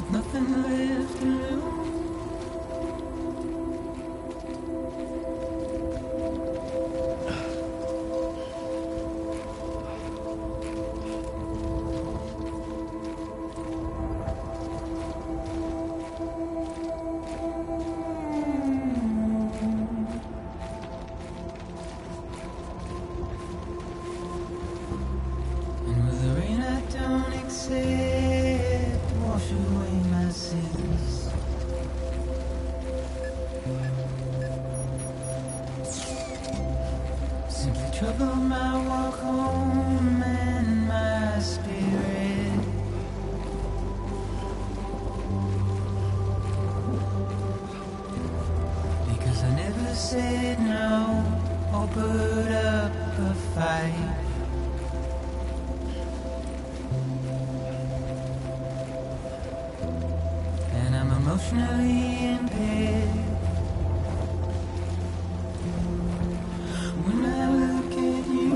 Nothing left to lose. And with the rain I don't accept, wash away my sins. Simply trouble my walk home and my spirit. Because I never said no or put up a fight. And I'm emotionally impaired. When I look at you,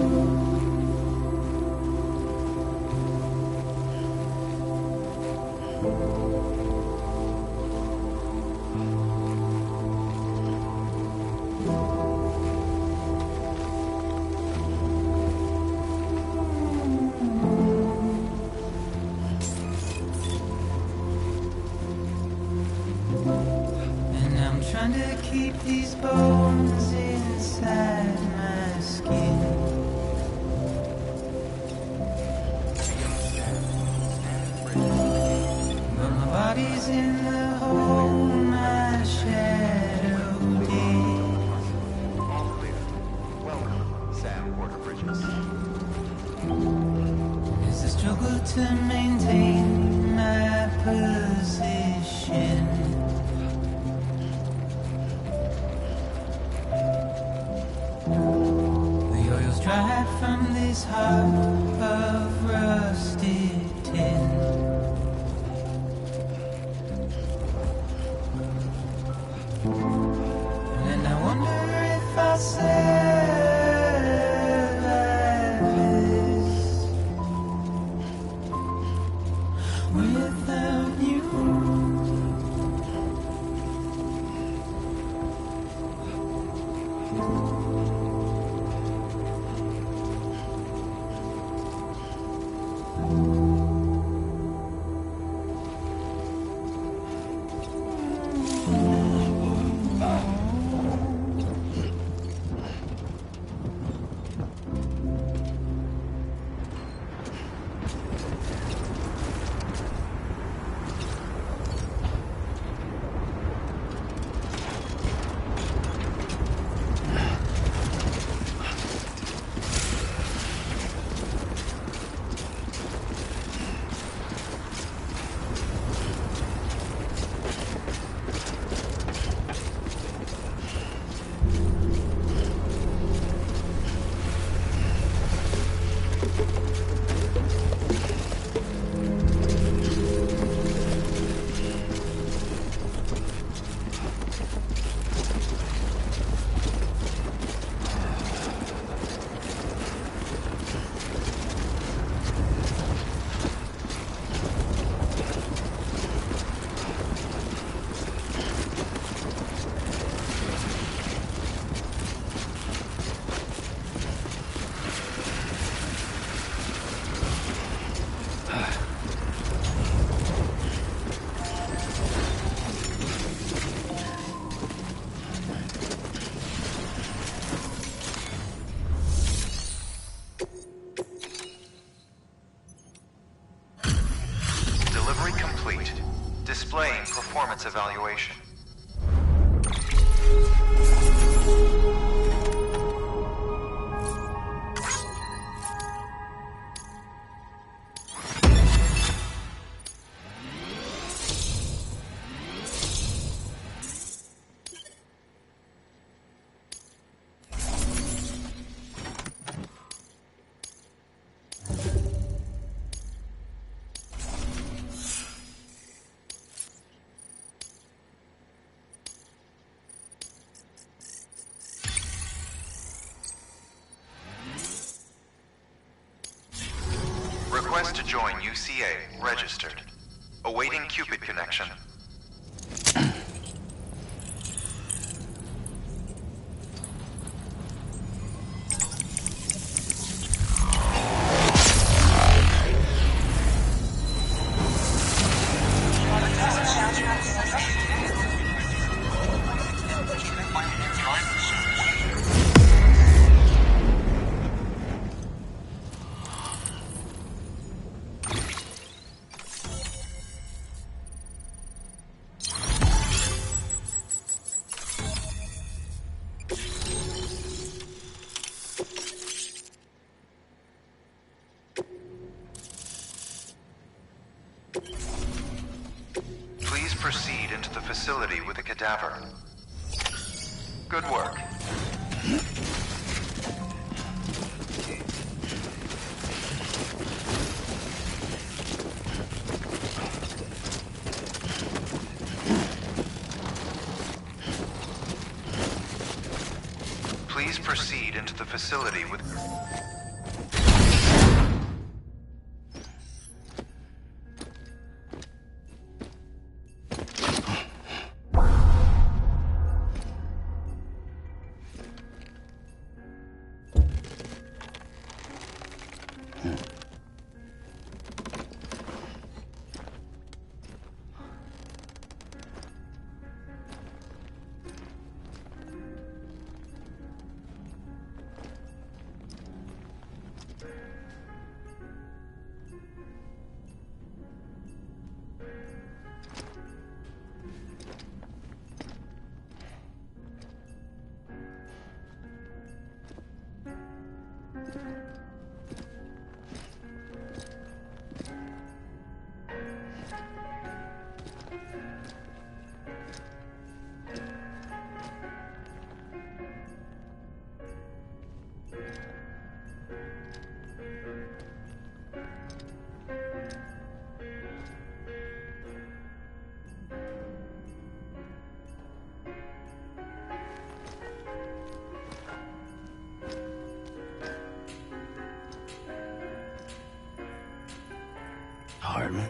and I'm trying to keep these bones inside my skin. But my body's in the hole, my shadow digs. All clear. Welcome, Sam Porter Bridges. As I struggle to maintain my position. The oil's dried from this heart of rusted tin. And I wonder if I survive this without you. Delivery complete. Displaying performance evaluation. Request to join UCA registered. Awaiting Cupid connection. Please proceed into the facility with the cadaver. Good work. Please proceed into the facility with... Hardman.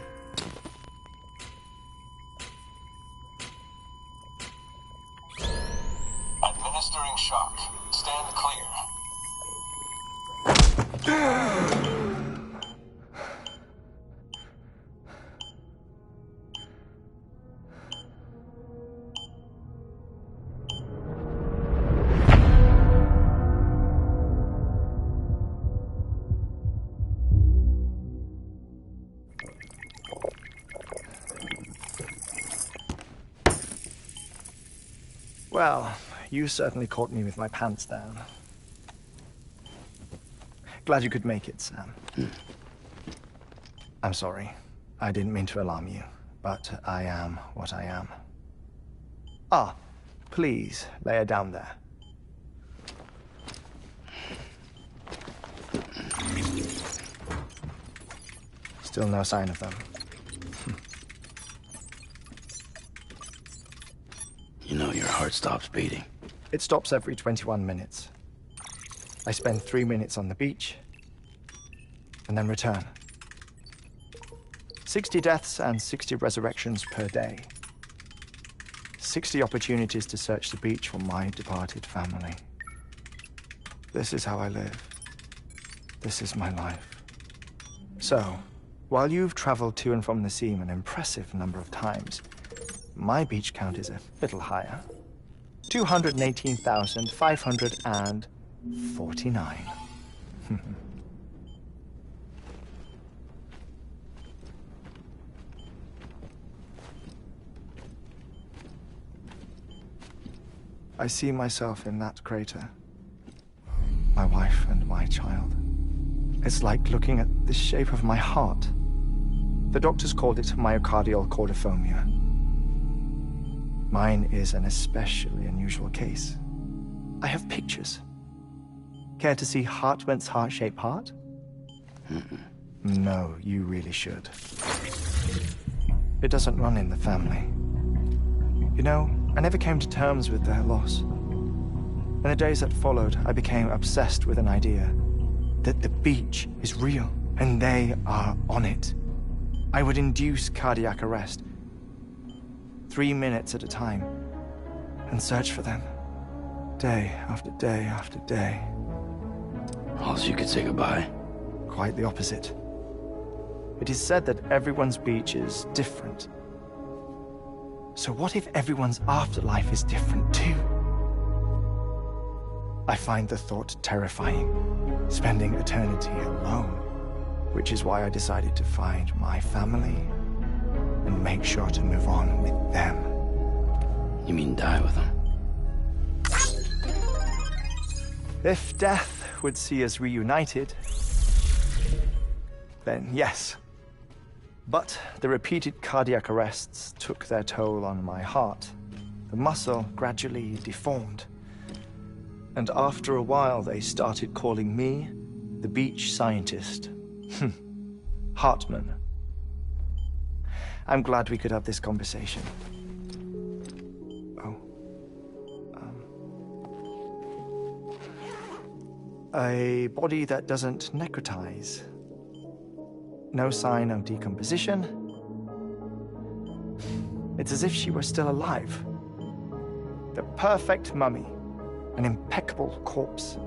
Administering shock. Stand clear. Well, you certainly caught me with my pants down. Glad you could make it, Sam. I'm sorry. I didn't mean to alarm you, but I am what I am. Ah, please, lay her down there. Still no sign of them. You know your heart stops beating. It stops every 21 minutes. I spend 3 minutes on the beach, and then return. 60 deaths and 60 resurrections per day. 60 opportunities to search the beach for my departed family. This is how I live. This is my life. So, while you've traveled to and from the seam an impressive number of times, my beach count is a little higher. 218,549. I see myself in that crater. My wife and my child. It's like looking at the shape of my heart. The doctors called it myocardial cordiformia. Mine is an especially unusual case. I have pictures. Care to see Hartman's heart-shaped heart? No, you really should. It doesn't run in the family. You know, I never came to terms with their loss. In the days that followed, I became obsessed with an idea that the beach is real, and they are on it. I would induce cardiac arrest, 3 minutes at a time, and search for them, day after day after day. Also, you could say goodbye. Quite the opposite. It is said that everyone's beach is different. So what if everyone's afterlife is different too? I find the thought terrifying, spending eternity alone, which is why I decided to find my family and make sure to move on with them. You mean die with them? If death would see us reunited, then yes. But the repeated cardiac arrests took their toll on my heart. The muscle gradually deformed. And after a while, they started calling me the beach scientist. Hartman. I'm glad we could have this conversation. A body that doesn't necrotize. No sign of decomposition. It's as if she were still alive. The perfect mummy. An impeccable corpse.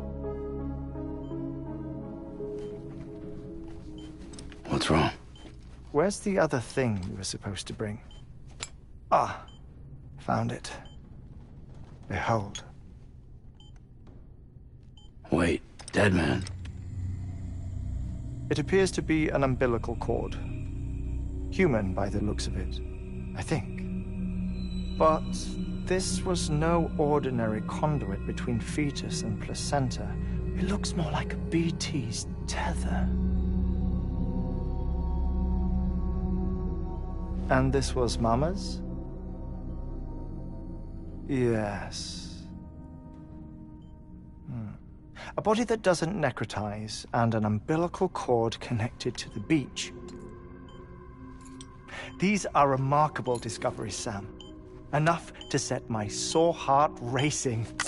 What's wrong? Where's the other thing you were supposed to bring? Ah, found it. Behold. Wait, dead man. It appears to be an umbilical cord. Human by the looks of it, I think. But this was no ordinary conduit between fetus and placenta. It looks more like a BT's tether. And this was Mama's? Yes. A body that doesn't necrotize, and an umbilical cord connected to the beach. These are remarkable discoveries, Sam. Enough to set my sore heart racing. 5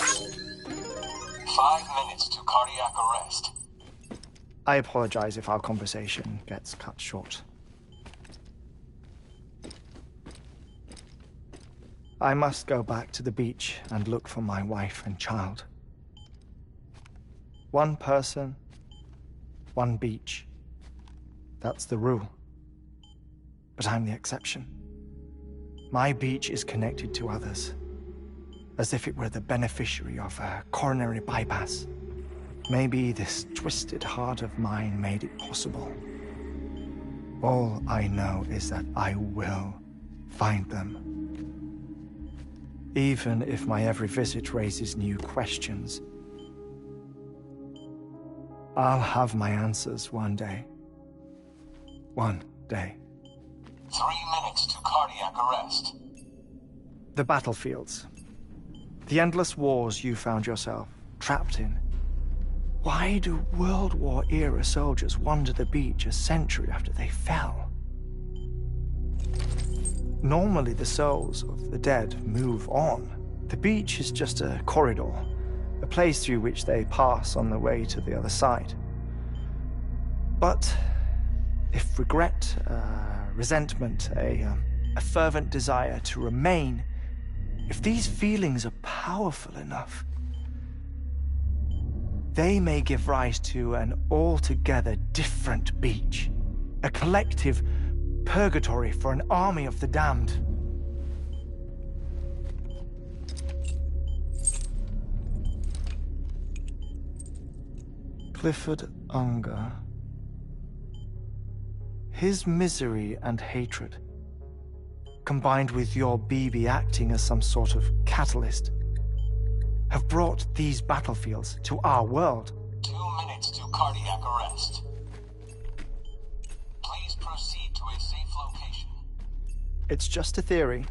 minutes to cardiac arrest. I apologize if our conversation gets cut short. I must go back to the beach and look for my wife and child. One person, one beach. That's the rule. But I'm the exception. My beach is connected to others, as if it were the beneficiary of a coronary bypass. Maybe this twisted heart of mine made it possible. All I know is that I will find them. Even if my every visit raises new questions, I'll have my answers one day. One day. 3 minutes to cardiac arrest. The battlefields. The endless wars you found yourself trapped in. Why do World War-era soldiers wander the beach a century after they fell? Normally the souls of the dead move on. The beach is just a corridor, a place through which they pass on the way to the other side. But if regret, resentment, a fervent desire to remain, if these feelings are powerful enough, they may give rise to an altogether different beach, a collective purgatory for an army of the damned. Clifford Unger. His misery and hatred, combined with your BB acting as some sort of catalyst, have brought these battlefields to our world. 2 minutes to cardiac arrest. Please proceed to a safe location. It's just a theory.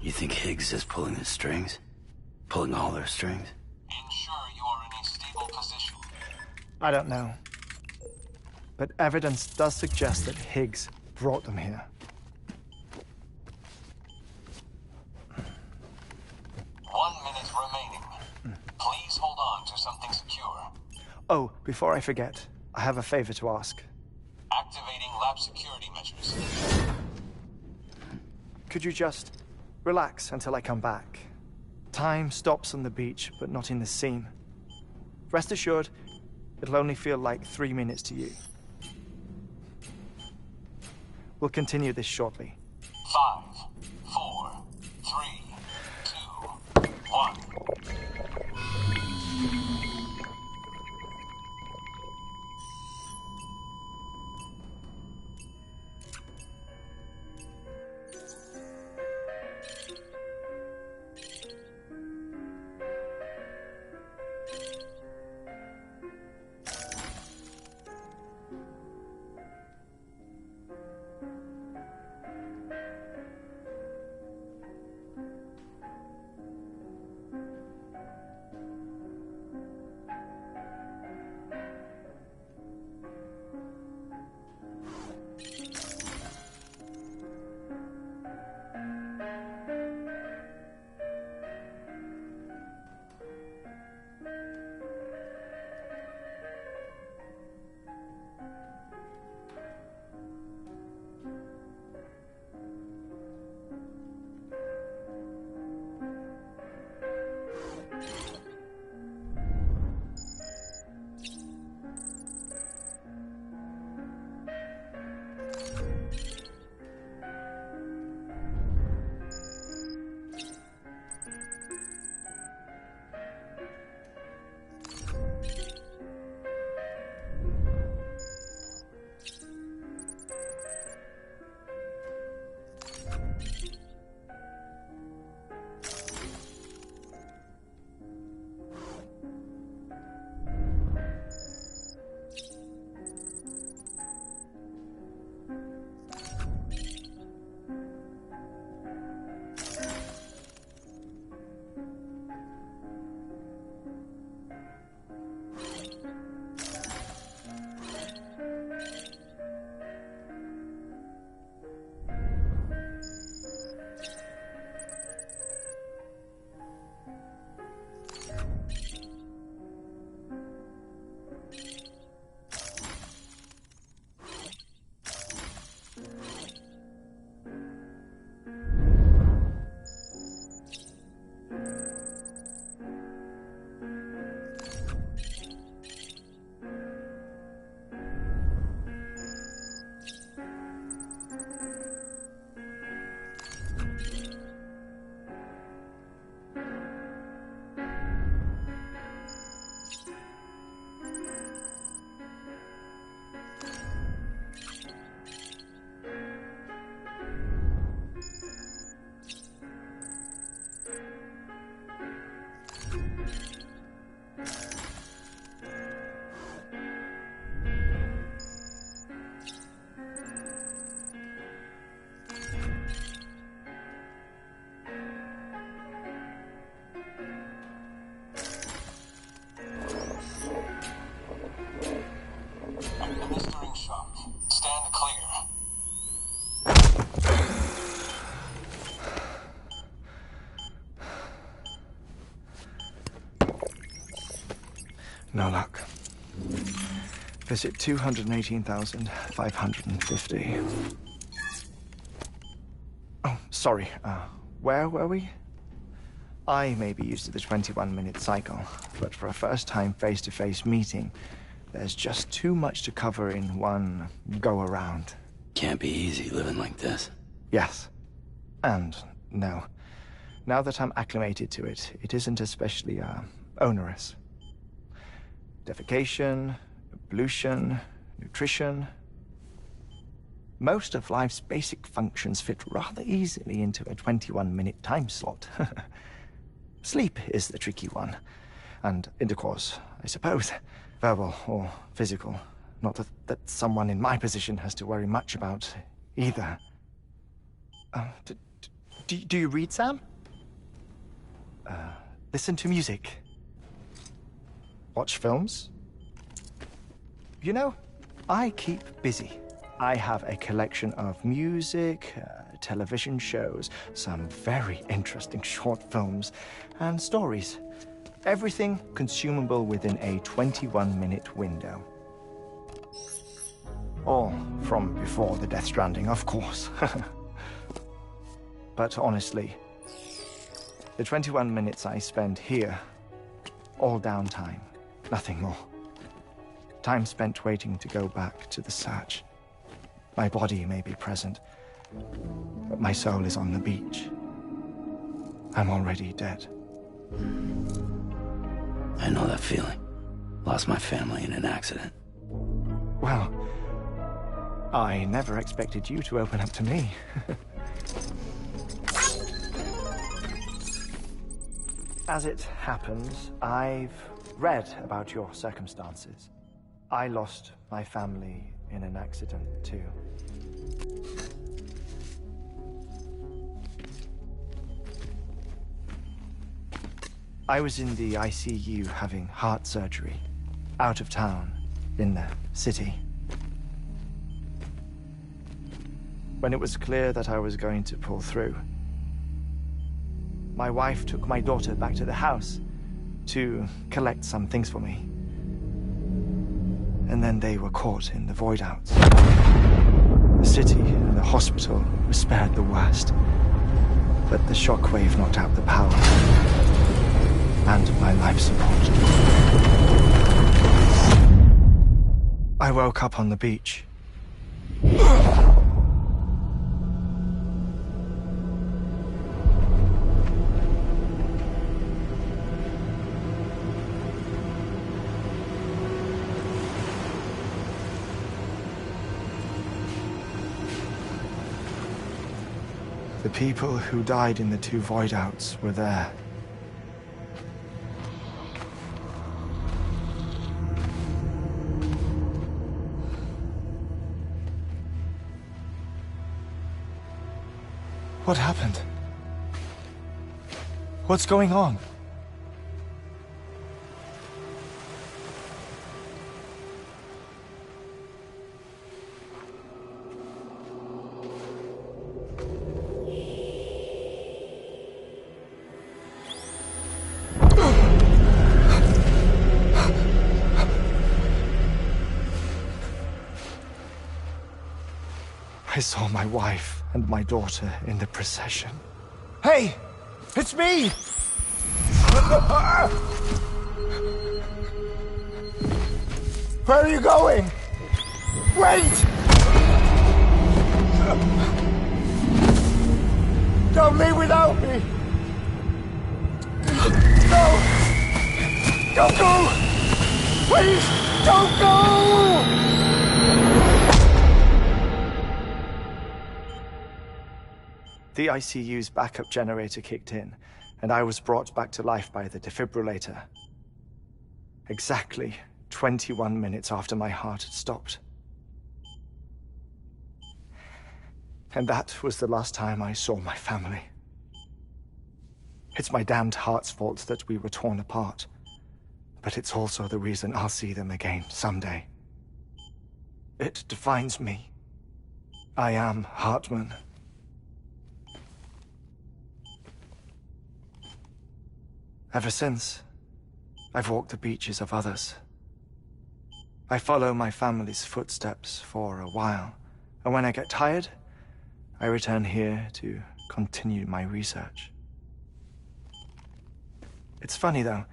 You think Higgs is pulling the strings? Pulling all their strings? Ensure you are in a stable position. I don't know. But evidence does suggest that Higgs brought them here. 1 minute remaining. Please hold on to something secure. Oh, before I forget, I have a favor to ask. Activating lab security Could you just relax until I come back? Time stops on the beach, but not in the scene. Rest assured, it'll only feel like 3 minutes to you. We'll continue this shortly. 5, 4, 3, 2, 1. Administering shock. Stand clear. No luck. Visit 218,550. Oh, sorry. Where were we? I may be used to the 21-minute cycle, but for a first-time face-to-face meeting, there's just too much to cover in one go-around. Can't be easy living like this. Yes. And no. Now that I'm acclimated to it, it isn't especially, onerous. Defecation, pollution, nutrition. Most of life's basic functions fit rather easily into a 21-minute time slot. Sleep is the tricky one. And intercourse, I suppose. Verbal or physical. Not that someone in my position has to worry much about either. Do you read, Sam? Listen to music. Watch films? You know, I keep busy. I have a collection of music, television shows, some very interesting short films, and stories. Everything consumable within a 21-minute window. All from before the Death Stranding, of course. But honestly, the 21 minutes I spend here, all downtime, nothing more. Time spent waiting to go back to the search. My body may be present, but my soul is on the beach. I'm already dead. I know that feeling. Lost my family in an accident. Well, I never expected you to open up to me. As it happens, I've read about your circumstances. I lost my family in an accident, too. I was in the ICU having heart surgery, out of town, in the city. When it was clear that I was going to pull through, my wife took my daughter back to the house to collect some things for me. And then they were caught in the void outs. The city and the hospital were spared the worst, but the shockwave knocked out the power and my life support. I woke up on the beach. The people who died in the 2 void outs were there. What happened? What's going on? I saw my wife and my daughter in the procession. Hey! It's me! Where are you going? Wait! Don't leave without me! No! Don't go! Please, don't go! The ICU's backup generator kicked in, and I was brought back to life by the defibrillator. Exactly 21 minutes after my heart had stopped. And that was the last time I saw my family. It's my damned heart's fault that we were torn apart, but it's also the reason I'll see them again someday. It defines me. I am Hartman. Ever since, I've walked the beaches of others. I follow my family's footsteps for a while, and when I get tired, I return here to continue my research. It's funny though,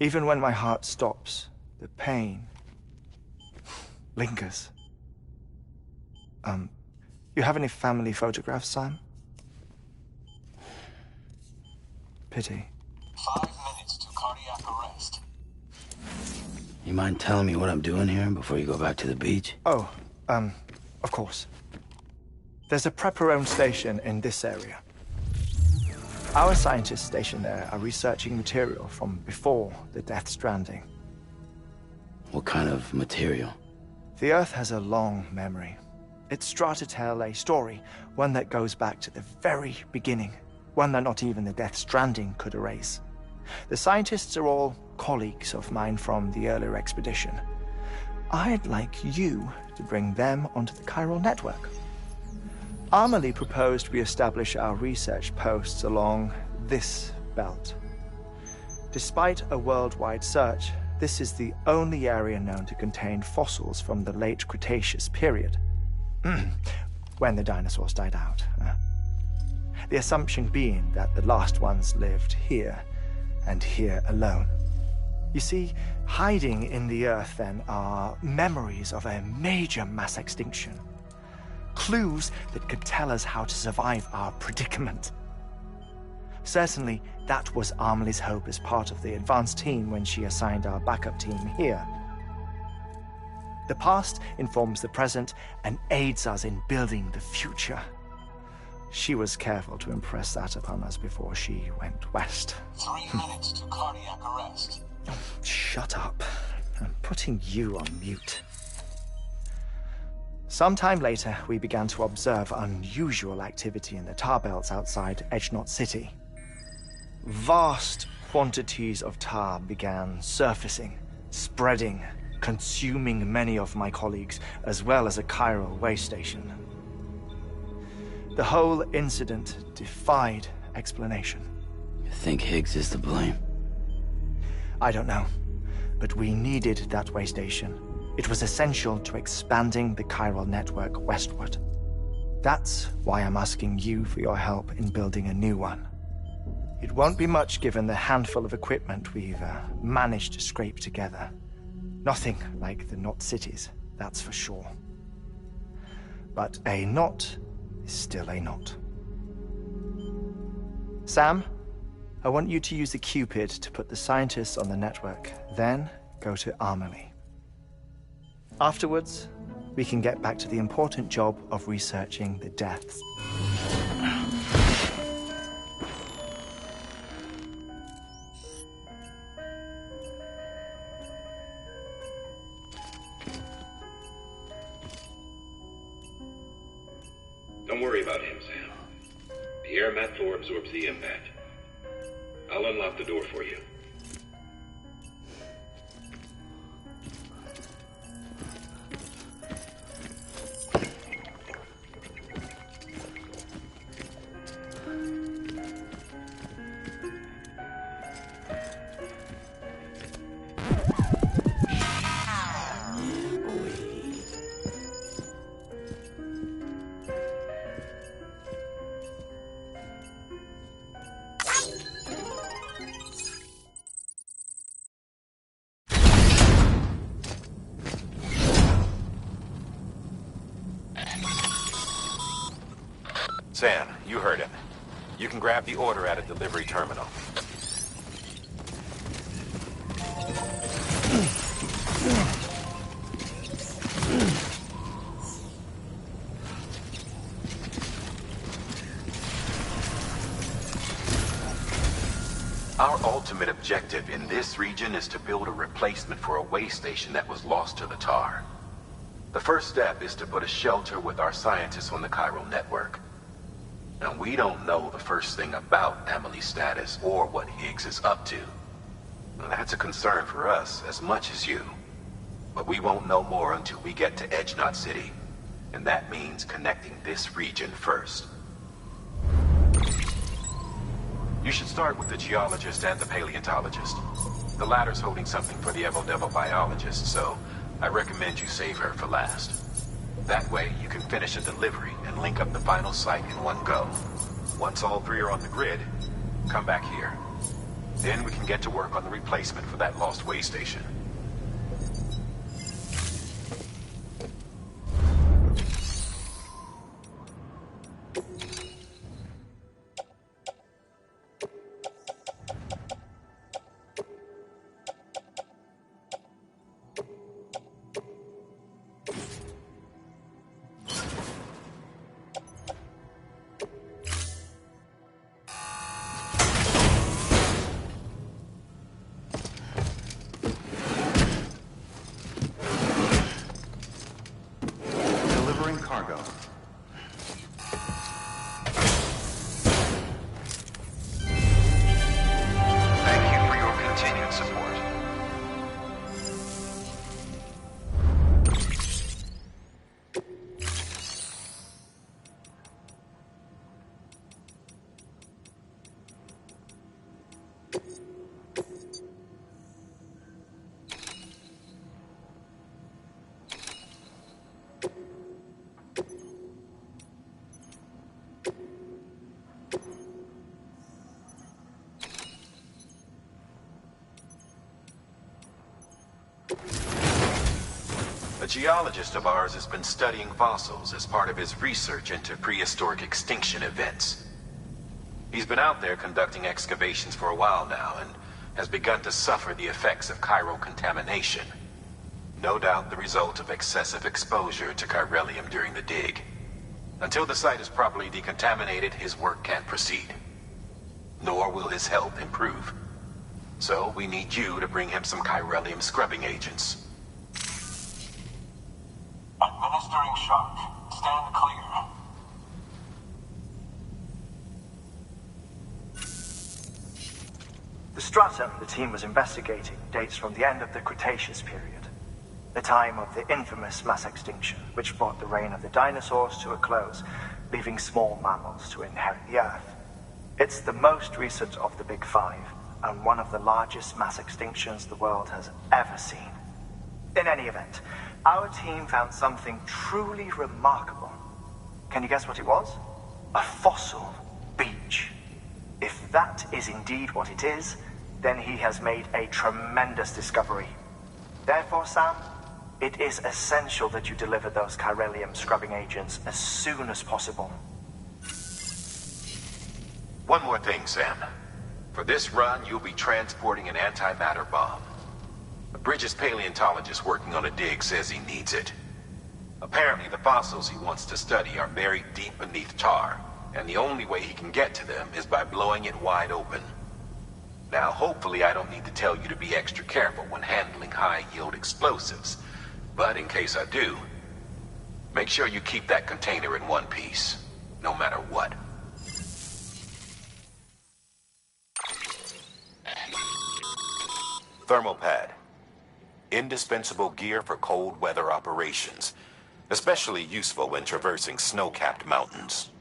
even when my heart stops, the pain lingers. You have any family photographs, Sam? Pity. 5 minutes to cardiac arrest. You mind telling me what I'm doing here before you go back to the beach? Oh, of course. There's a prepper-owned station in this area. Our scientists stationed there are researching material from before the Death Stranding. What kind of material? The Earth has a long memory. It's trying to tell a story, one that goes back to the very beginning. One that not even the Death Stranding could erase. The scientists are all colleagues of mine from the earlier expedition. I'd like you to bring them onto the chiral network. Amelie proposed we establish our research posts along this belt. Despite a worldwide search, this is the only area known to contain fossils from the late Cretaceous period. When the dinosaurs died out. The assumption being that the last ones lived here, and here alone. You see, hiding in the earth then are memories of a major mass extinction. Clues that could tell us how to survive our predicament. Certainly, that was Amelie's hope as part of the advanced team when she assigned our backup team here. The past informs the present and aids us in building the future. She was careful to impress that upon us before she went west. 3 minutes to cardiac arrest. Shut up. I'm putting you on mute. Sometime later, we began to observe unusual activity in the tar belts outside Edgenot City. Vast quantities of tar began surfacing, spreading, consuming many of my colleagues, as well as a chiral way station. The whole incident defied explanation. You think Higgs is to blame? I don't know, but we needed that way station. It was essential to expanding the chiral network westward. That's why I'm asking you for your help in building a new one. It won't be much given the handful of equipment we've managed to scrape together. Nothing like the knot cities, that's for sure. But a knot is still a knot. Sam, I want you to use the Cupid to put the scientists on the network, then go to Amelie. Afterwards, we can get back to the important job of researching the deaths. Don't worry about him, Sam. The air mat floor absorbs the impact. I'll unlock the door for you. Sam, you heard him. You can grab the order at a delivery terminal. Our ultimate objective in this region is to build a replacement for a way station that was lost to the tar. The first step is to put a shelter with our scientists on the chiral network. Now, we don't know the first thing about Amelie's status or what Higgs is up to. Now, that's a concern for us as much as you. But we won't know more until we get to Edgenot City. And that means connecting this region first. You should start with the geologist and the paleontologist. The latter's holding something for the Evo-Devo biologist, so I recommend you save her for last. That way, you can finish a delivery and link up the final site in one go. Once all three are on the grid, come back here. Then we can get to work on the replacement for that lost way station. A geologist of ours has been studying fossils as part of his research into prehistoric extinction events. He's been out there conducting excavations for a while now and has begun to suffer the effects of chiral contamination. No doubt the result of excessive exposure to chiralium during the dig. Until the site is properly decontaminated, his work can't proceed. Nor will his health improve. So we need you to bring him some chiralium scrubbing agents. Administering shock. Stand clear. The stratum the team was investigating dates from the end of the Cretaceous period, the time of the infamous mass extinction, which brought the reign of the dinosaurs to a close, leaving small mammals to inherit the Earth. It's the most recent of the Big Five, and one of the largest mass extinctions the world has ever seen. In any event, our team found something truly remarkable. Can you guess what it was? A fossil beach. If that is indeed what it is, then he has made a tremendous discovery. Therefore, Sam, it is essential that you deliver those chiralium scrubbing agents as soon as possible. One more thing, Sam. For this run, you'll be transporting an antimatter bomb. A Bridges paleontologist working on a dig says he needs it. Apparently, the fossils he wants to study are buried deep beneath tar, and the only way he can get to them is by blowing it wide open. Now, hopefully I don't need to tell you to be extra careful when handling high-yield explosives, but in case I do, make sure you keep that container in one piece, no matter what. Thermal pad. Indispensable gear for cold weather operations, especially useful when traversing snow-capped mountains.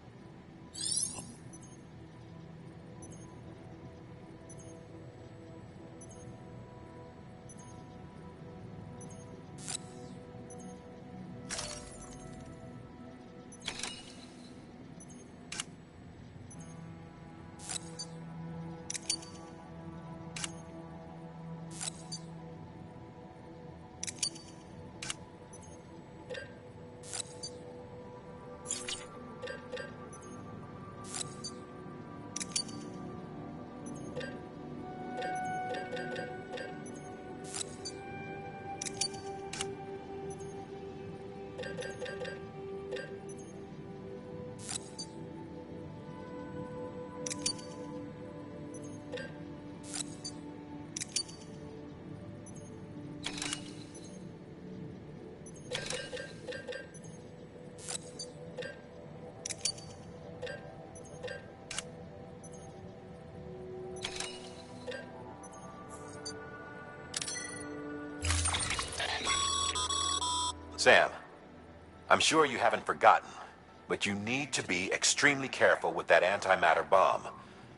Sam, I'm sure you haven't forgotten, but you need to be extremely careful with that antimatter bomb,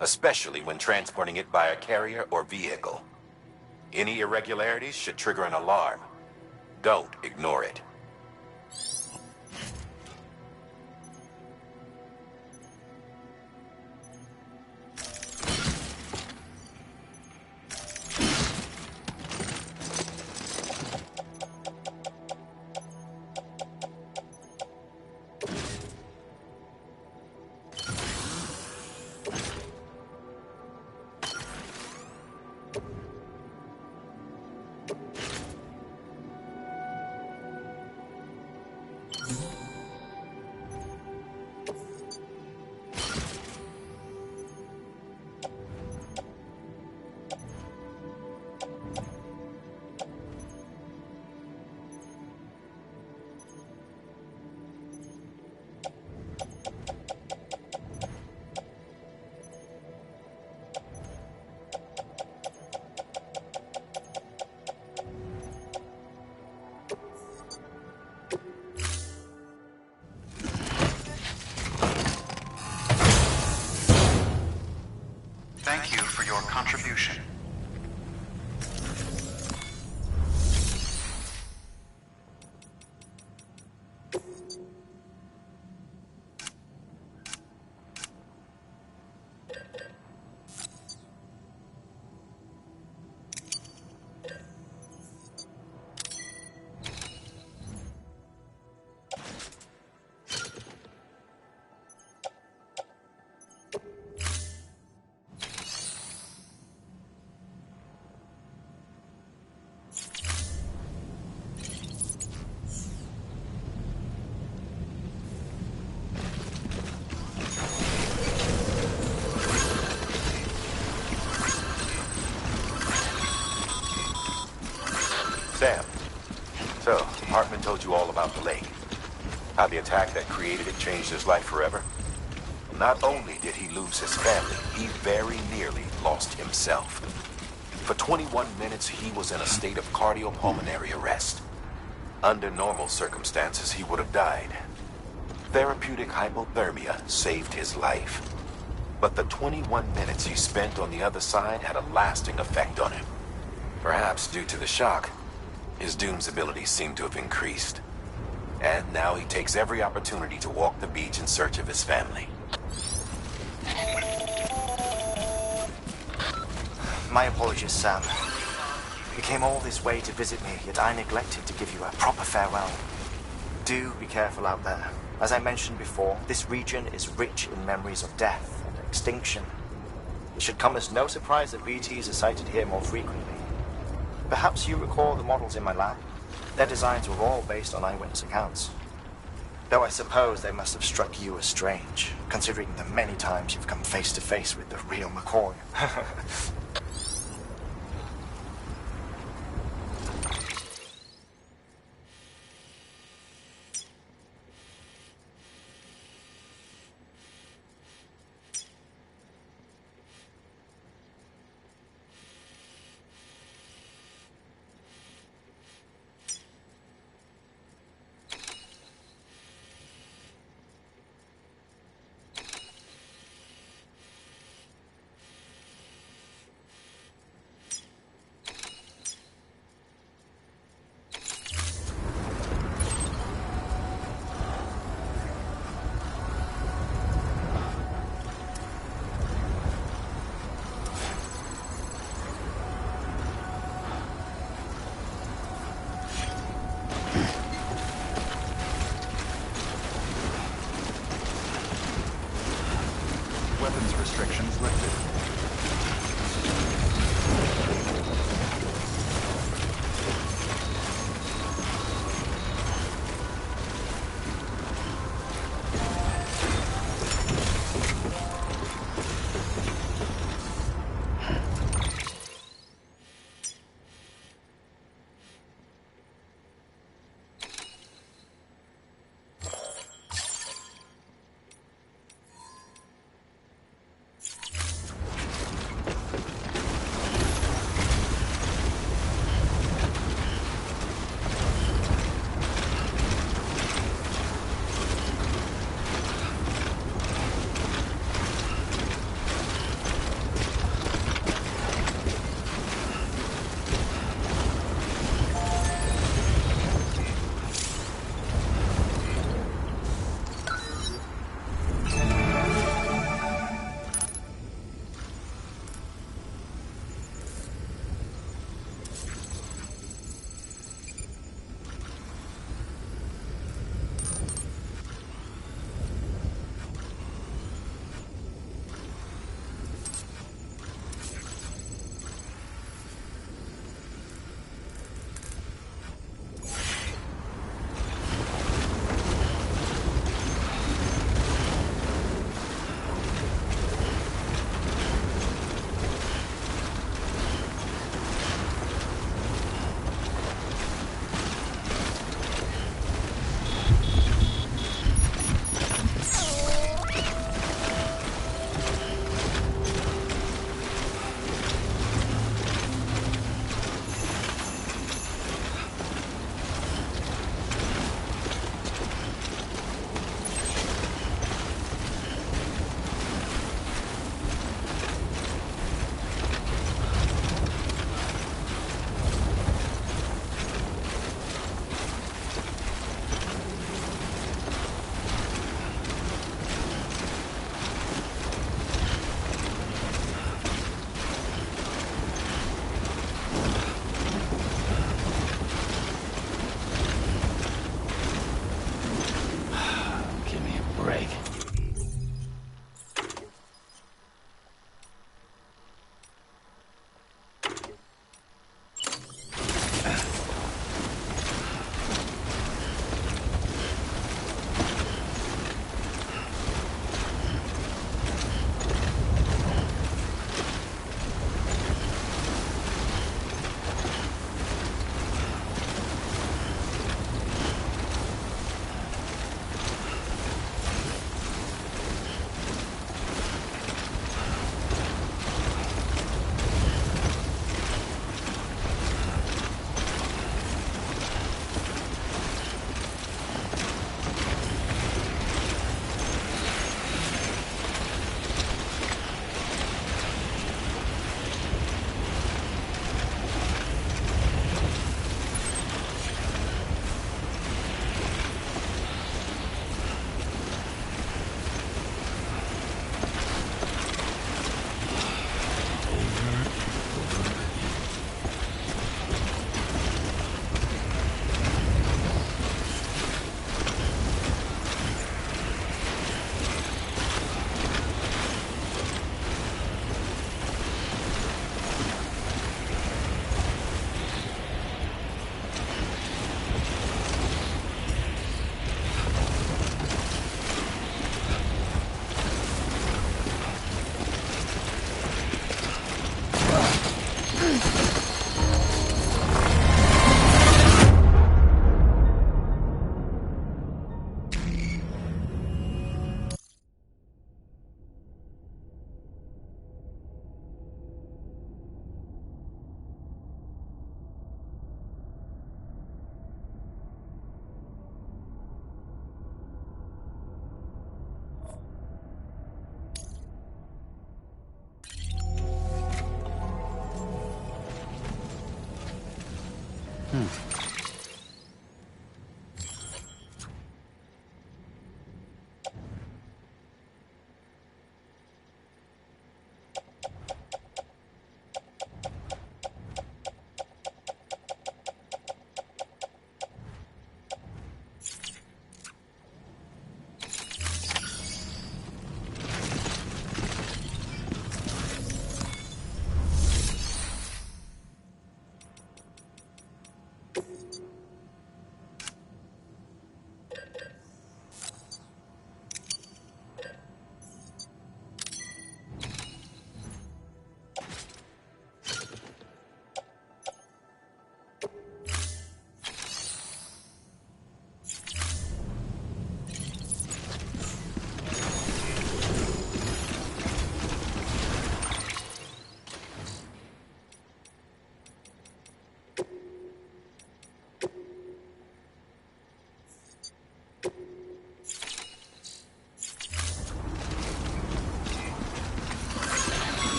especially when transporting it by a carrier or vehicle. Any irregularities should trigger an alarm. Don't ignore it. Thank you for your contribution. told you all about the lake. How the attack that created it changed his life forever? Not only did he lose his family, he very nearly lost himself. For 21 minutes, he was in a state of cardiopulmonary arrest. Under normal circumstances, he would have died. Therapeutic hypothermia saved his life. But the 21 minutes he spent on the other side had a lasting effect on him. Perhaps due to the shock, his Doom's abilities seem to have increased. And now he takes every opportunity to walk the beach in search of his family. My apologies, Sam. You came all this way to visit me, yet I neglected to give you a proper farewell. Do be careful out there. As I mentioned before, this region is rich in memories of death and extinction. It should come as no surprise that BTs are sighted here more frequently. Perhaps you recall the models in my lab? Their designs were all based on eyewitness accounts. Though I suppose they must have struck you as strange, considering the many times you've come face to face with the real McCoy. Weapons restrictions lifted.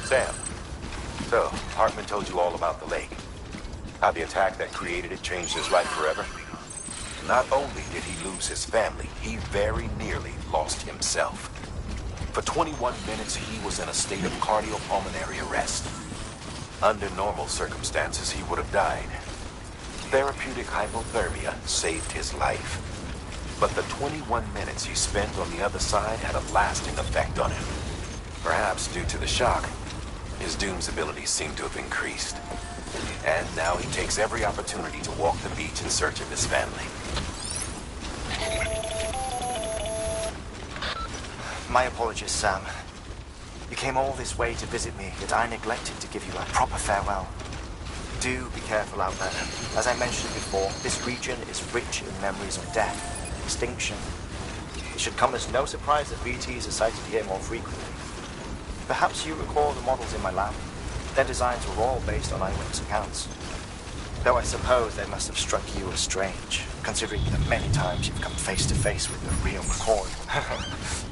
Sam, so Hartman told you all about the lake. How the attack that created it changed his life forever? Not only did he lose his family, he very nearly lost himself. For 21 minutes, he was in a state of cardiopulmonary arrest. Under normal circumstances, he would have died. Therapeutic hypothermia saved his life. But the 21 minutes he spent on the other side had a lasting effect on him. Perhaps due to the shock, his Doom's abilities seem to have increased. And now he takes every opportunity to walk the beach in search of his family. My apologies, Sam. You came all this way to visit me, yet I neglected to give you a proper farewell. Do be careful out there. As I mentioned before, this region is rich in memories of death, extinction. It should come as no surprise that BTs are sighted here more frequently. Perhaps you recall the models in my lab. Their designs were all based on eyewitness accounts. Though I suppose they must have struck you as strange, considering that many times you've come face to face with the real McCoy.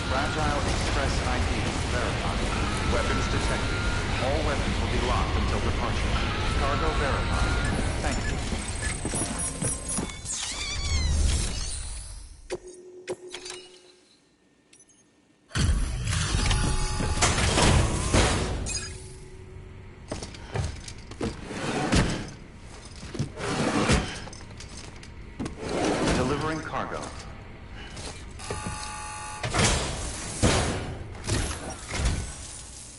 Fragile Express ID verified. Weapons detected. All weapons will be locked until departure. Cargo verified. Thank you. Delivering cargo.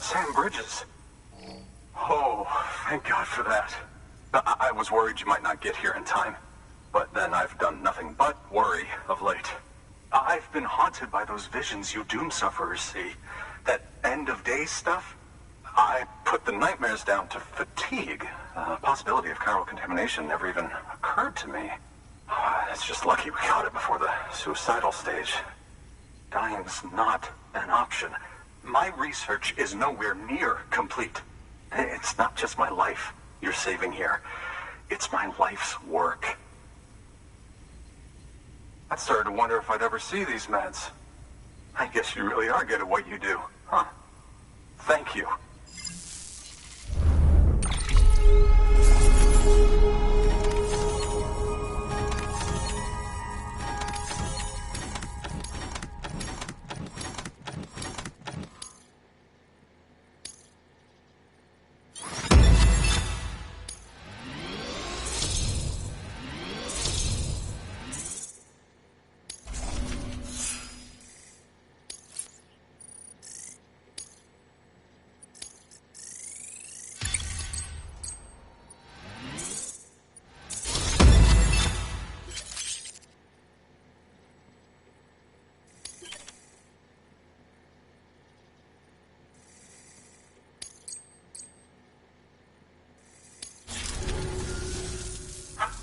Sam Bridges. Oh, thank God for that. I was worried you might not get here in time, but then I've done nothing but worry of late. I've been haunted by those visions you doom sufferers see. That end-of-day stuff. I put the nightmares down to fatigue. The possibility of chiral contamination never even occurred to me. It's just lucky we caught it before the suicidal stage. Dying's not an option. My research is nowhere near complete. It's not just my life you're saving here. It's my life's work. I started to wonder if I'd ever see these meds. I guess you really are good at what you do, huh? Thank you.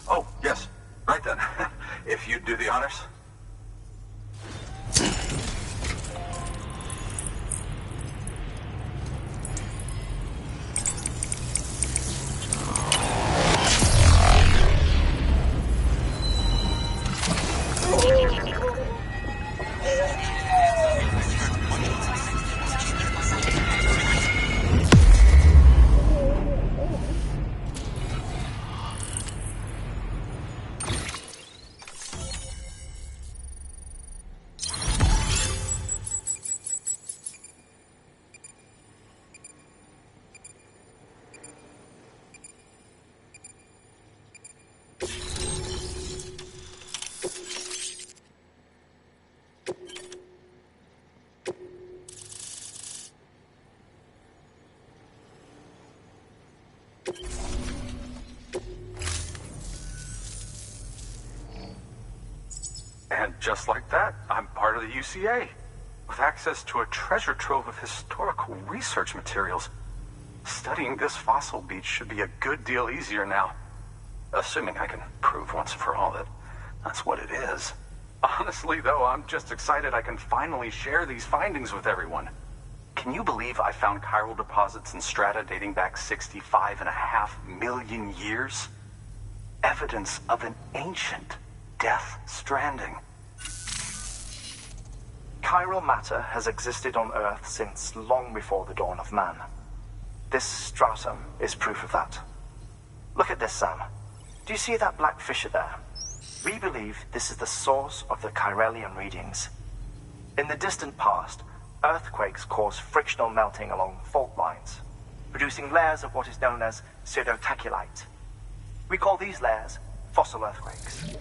Oh, yes. Right then. If you'd do the honors. And just like that, I'm part of the UCA, with access to a treasure trove of historical research materials. Studying this fossil beach should be a good deal easier now. Assuming I can prove once and for all that that's what it is. Honestly, though, I'm just excited I can finally share these findings with everyone. Can you believe I found chiral deposits in strata dating back 65.5 million years? Evidence of an ancient death stranding. Chiral matter has existed on Earth since long before the dawn of man. This stratum is proof of that. Look at this, Sam. Do you see that black fissure there? We believe this is the source of the chiralium readings. In the distant past, earthquakes caused frictional melting along fault lines, producing layers of what is known as pseudotachylite. We call these layers fossil earthquakes.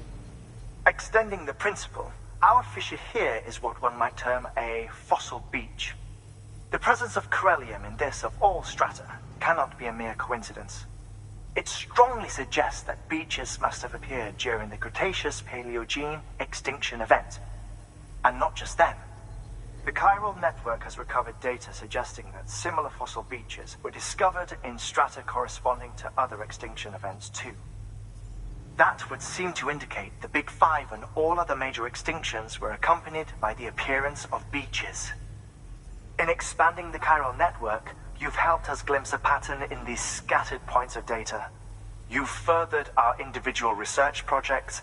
Extending the principle, our fissure here is what one might term a fossil beach. The presence of chiralium in this of all strata cannot be a mere coincidence. It strongly suggests that beaches must have appeared during the Cretaceous-Paleogene extinction event. And not just then. The chiral network has recovered data suggesting that similar fossil beaches were discovered in strata corresponding to other extinction events too. That would seem to indicate the Big Five and all other major extinctions were accompanied by the appearance of beaches. In expanding the chiral network, you've helped us glimpse a pattern in these scattered points of data. You've furthered our individual research projects,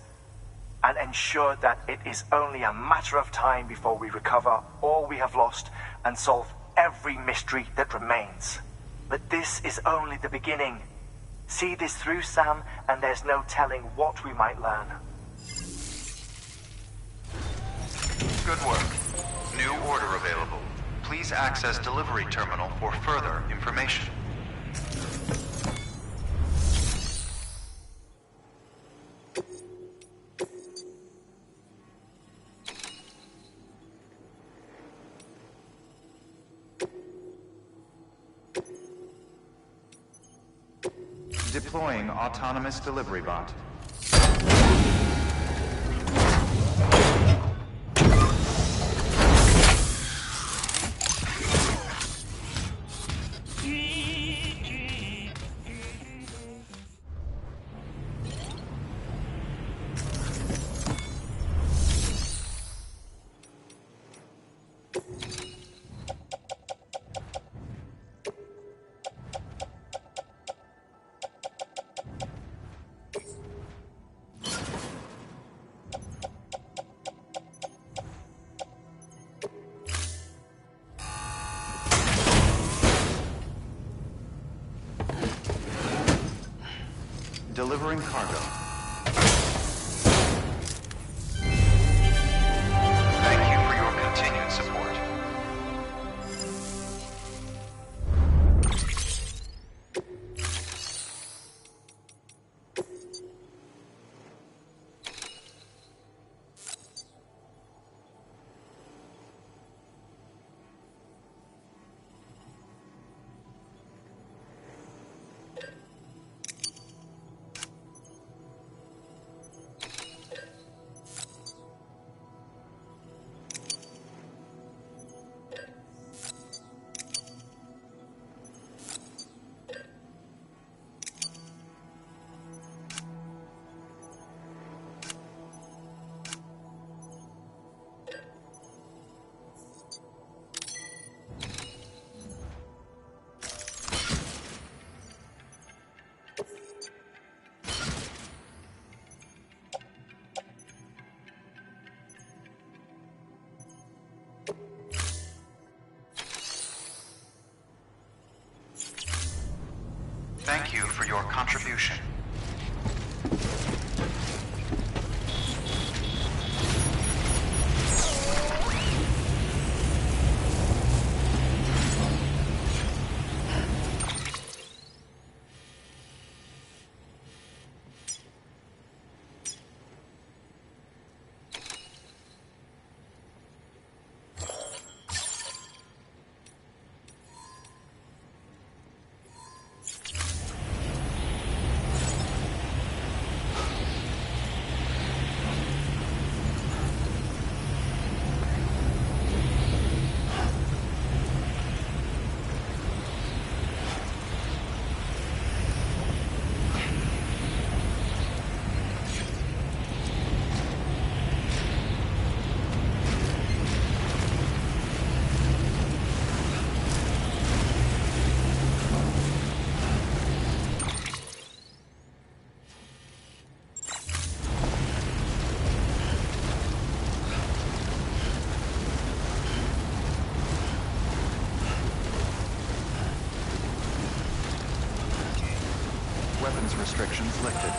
and ensure that it is only a matter of time before we recover all we have lost and solve every mystery that remains. But this is only the beginning. See this through, Sam, and there's no telling what we might learn. Good work. New order available. Please access delivery terminal for further information. Deploying autonomous delivery bot. Delivering cargo. Thank you for your continued support. Thank you for your contribution. Weapons restrictions lifted.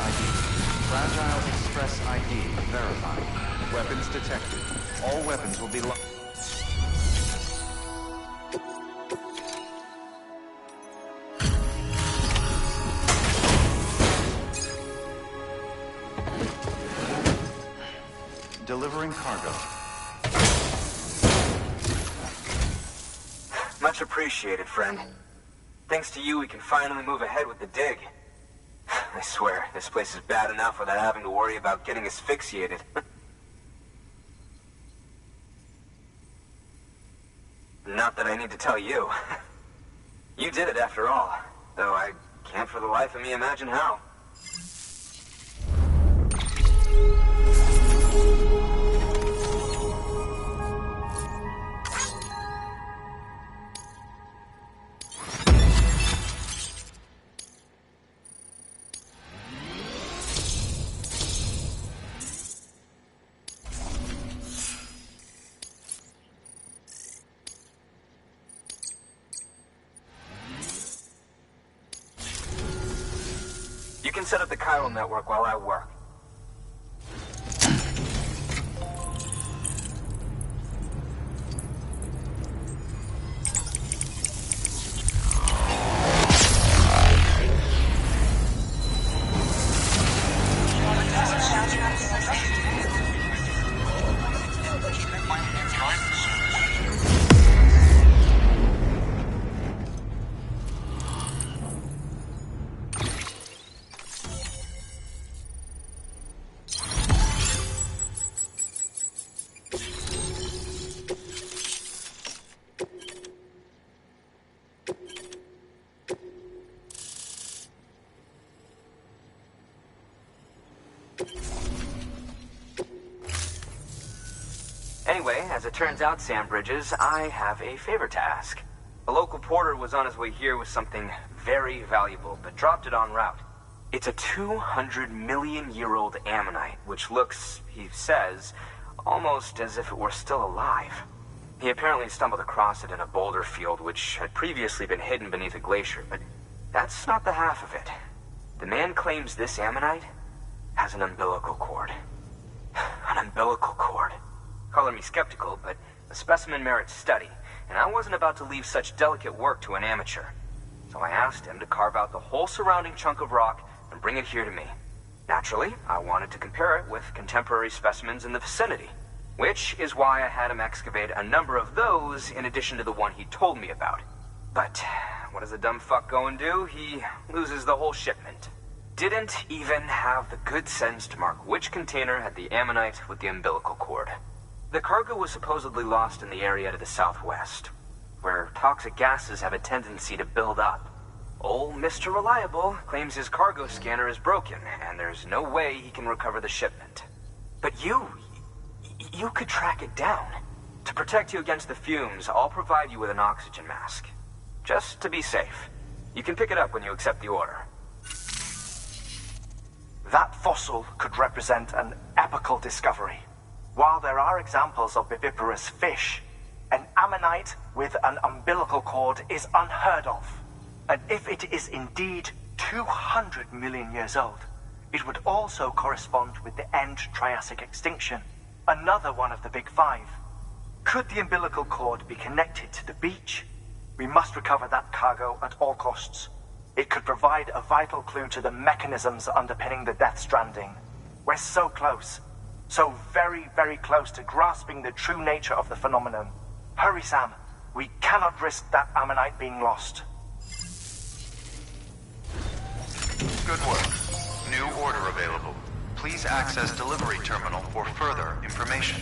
ID. Fragile Express ID verified. Weapons detected. All weapons will be locked. Delivering cargo. Much appreciated, friend. Thanks to you, we can finally move ahead with the dig. I swear, this place is bad enough without having to worry about getting asphyxiated. Not that I need to tell you. You did it after all, though I can't for the life of me imagine how. You can set up the chiral network while I work. Anyway, as it turns out, Sam Bridges, I have a favor to ask. A local porter was on his way here with something very valuable, but dropped it en route. It's a 200-million-year-old ammonite, which looks, he says, almost as if it were still alive. He apparently stumbled across it in a boulder field, which had previously been hidden beneath a glacier, but that's not the half of it. The man claims this ammonite has an umbilical cord. An umbilical cord. Color me skeptical, but the specimen merits study, and I wasn't about to leave such delicate work to an amateur. So I asked him to carve out the whole surrounding chunk of rock and bring it here to me. Naturally, I wanted to compare it with contemporary specimens in the vicinity, which is why I had him excavate a number of those in addition to the one he told me about. But what does the dumb fuck go and do? He loses the whole shipment. Didn't even have the good sense to mark which container had the ammonite with the umbilical cord. The cargo was supposedly lost in the area to the southwest, where toxic gases have a tendency to build up. Old Mr. Reliable claims his cargo scanner is broken, and there's no way he can recover the shipment. But you could track it down. To protect you against the fumes, I'll provide you with an oxygen mask. Just to be safe. You can pick it up when you accept the order. That fossil could represent an epochal discovery. While there are examples of viviparous fish, an ammonite with an umbilical cord is unheard of. And if it is indeed 200 million years old, it would also correspond with the end Triassic extinction, another one of the big five. Could the umbilical cord be connected to the beach? We must recover that cargo at all costs. It could provide a vital clue to the mechanisms underpinning the Death Stranding. We're so close. So very, very close to grasping the true nature of the phenomenon. Hurry, Sam. We cannot risk that ammonite being lost. Good work. New order available. Please access delivery terminal for further information.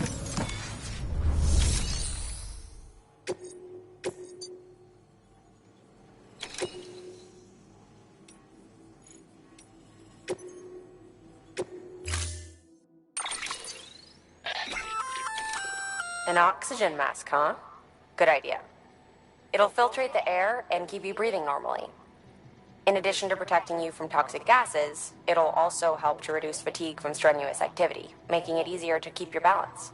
An oxygen mask, huh? Good idea. It'll filtrate the air and keep you breathing normally. In addition to protecting you from toxic gases, it'll also help to reduce fatigue from strenuous activity, making it easier to keep your balance.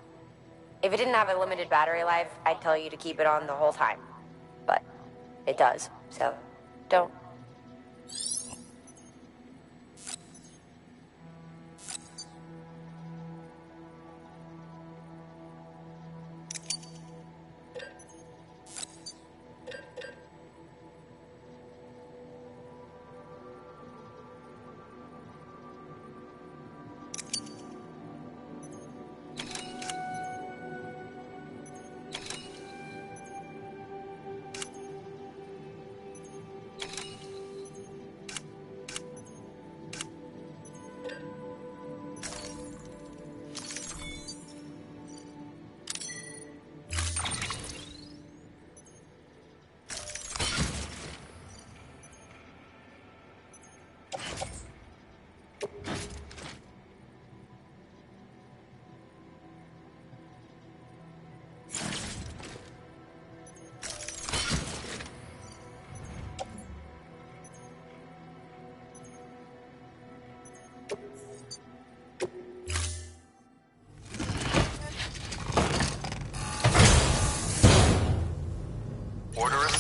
If it didn't have a limited battery life, I'd tell you to keep it on the whole time. But it does, so don't.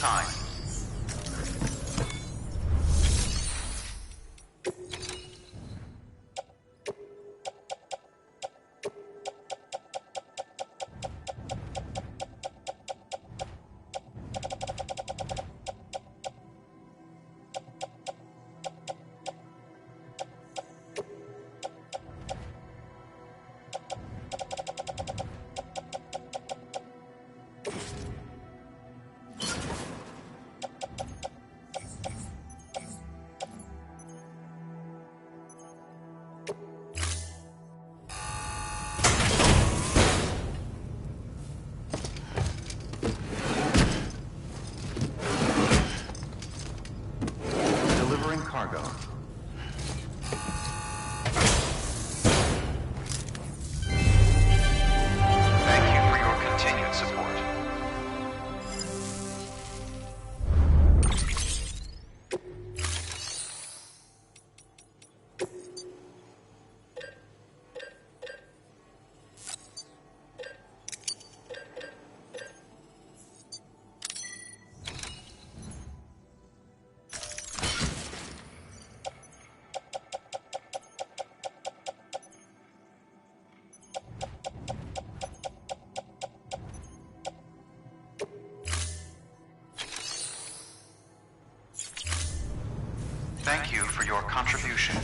time. Delivering cargo. Thank you for your continued support. Thank you for your contribution.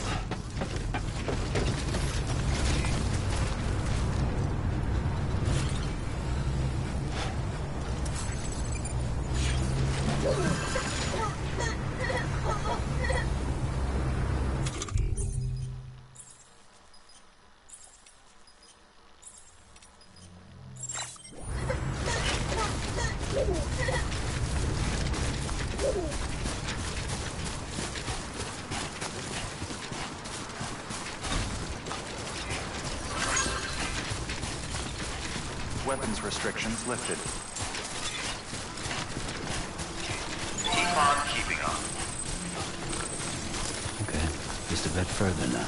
Weapons restrictions lifted. Keep on keeping on. Okay, just a bit further now.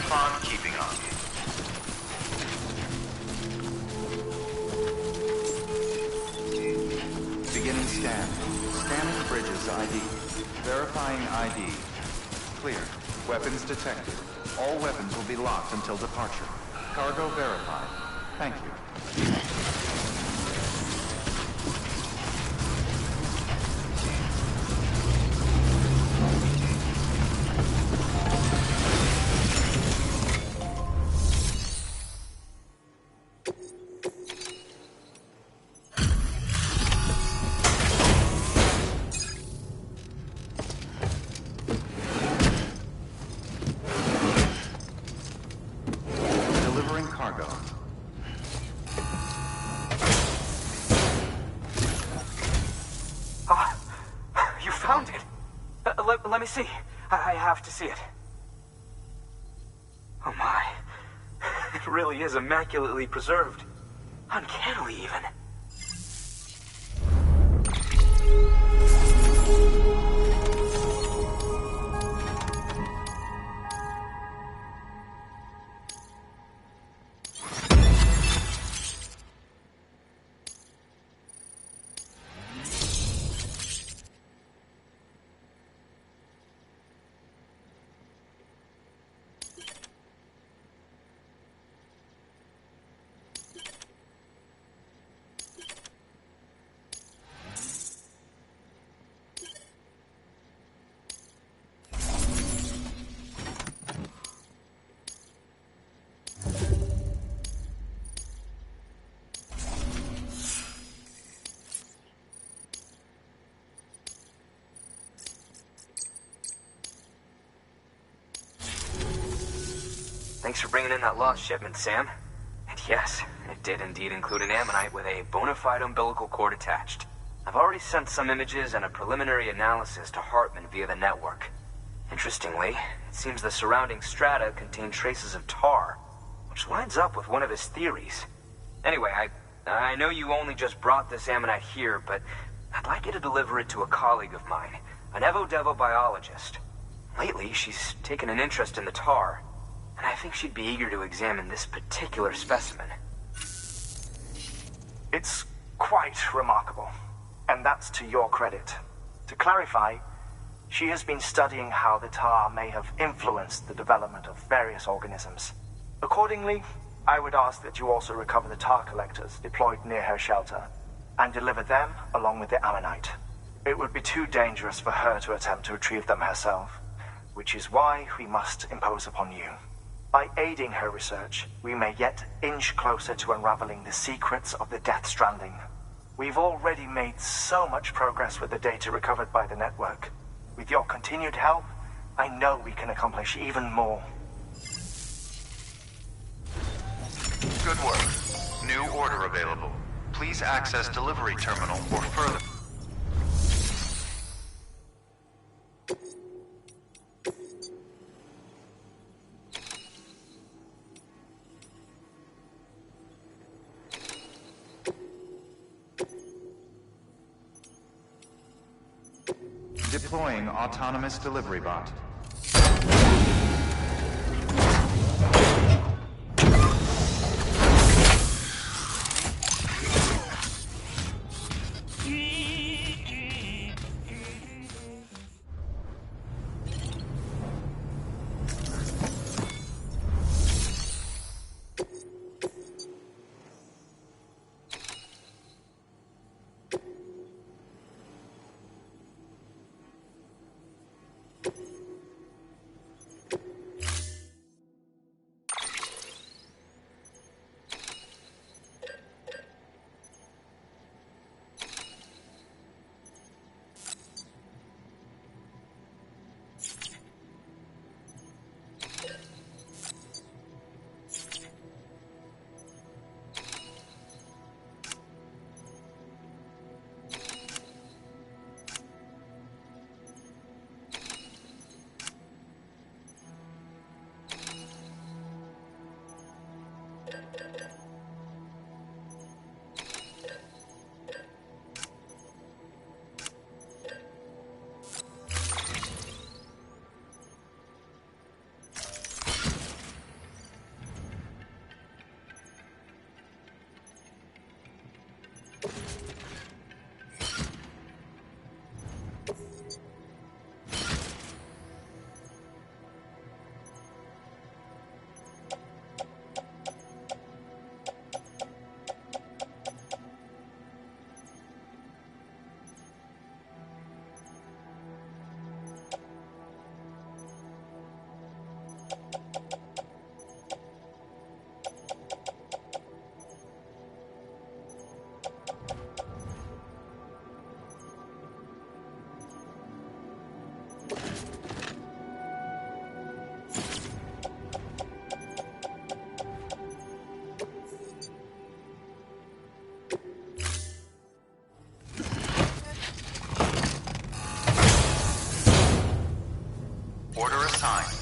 Keep on keeping on. Beginning scan. Scanning bridges ID. Verifying ID. Clear. Weapons detected. All weapons will be locked until departure. Cargo verified. Thank you. Delivering cargo. You found it. Let me see. I have to see it. Oh my. It really is immaculately preserved. Uncannily even. Thanks for bringing in that lost shipment, Sam. And yes, it did indeed include an ammonite with a bona fide umbilical cord attached. I've already sent some images and a preliminary analysis to Hartman via the network. Interestingly, it seems the surrounding strata contain traces of tar, which lines up with one of his theories. Anyway, I know you only just brought this ammonite here, but I'd like you to deliver it to a colleague of mine, an Evo-Devo biologist. Lately, she's taken an interest in the tar, and I think she'd be eager to examine this particular specimen. It's quite remarkable, and that's to your credit. To clarify, she has been studying how the tar may have influenced the development of various organisms. Accordingly, I would ask that you also recover the tar collectors deployed near her shelter, and deliver them along with the ammonite. It would be too dangerous for her to attempt to retrieve them herself, which is why we must impose upon you. By aiding her research, we may yet inch closer to unraveling the secrets of the Death Stranding. We've already made so much progress with the data recovered by the network. With your continued help, I know we can accomplish even more. Good work. New order available. Please access delivery terminal for further... Deploying autonomous delivery bot. Order assigned.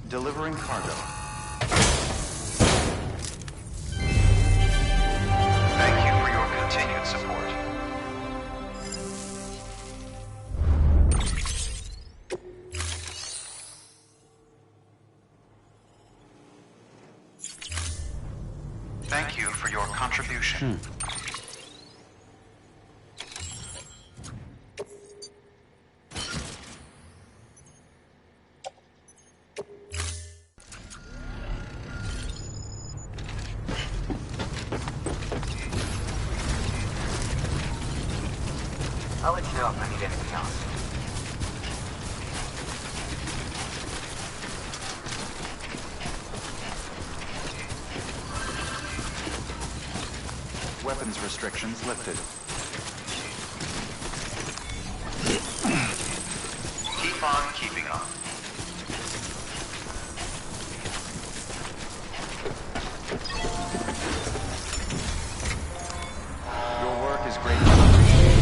Delivering cargo. Thank you for your continued support. Thank you for your contribution. I'll let you know if I need anything else. Weapons restrictions lifted. Keep on keeping on. Your work is greatly appreciated.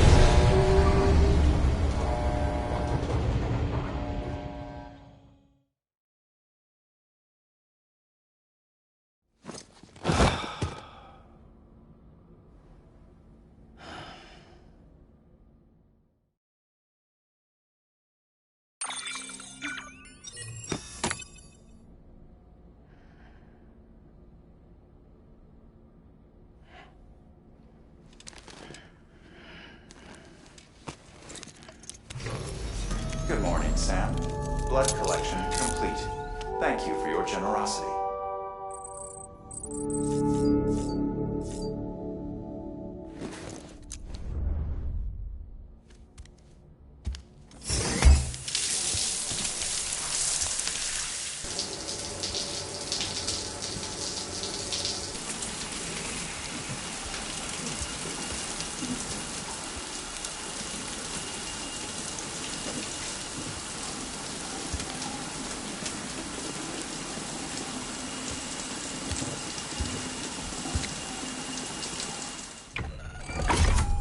Good morning, Sam. Blood collection complete. Thank you for your generosity.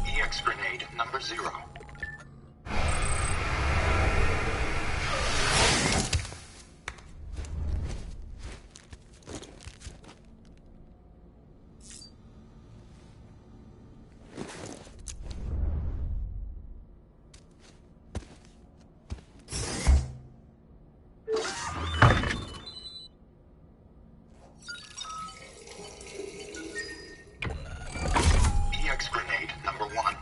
EX grenade number 0. EX grenade number 1.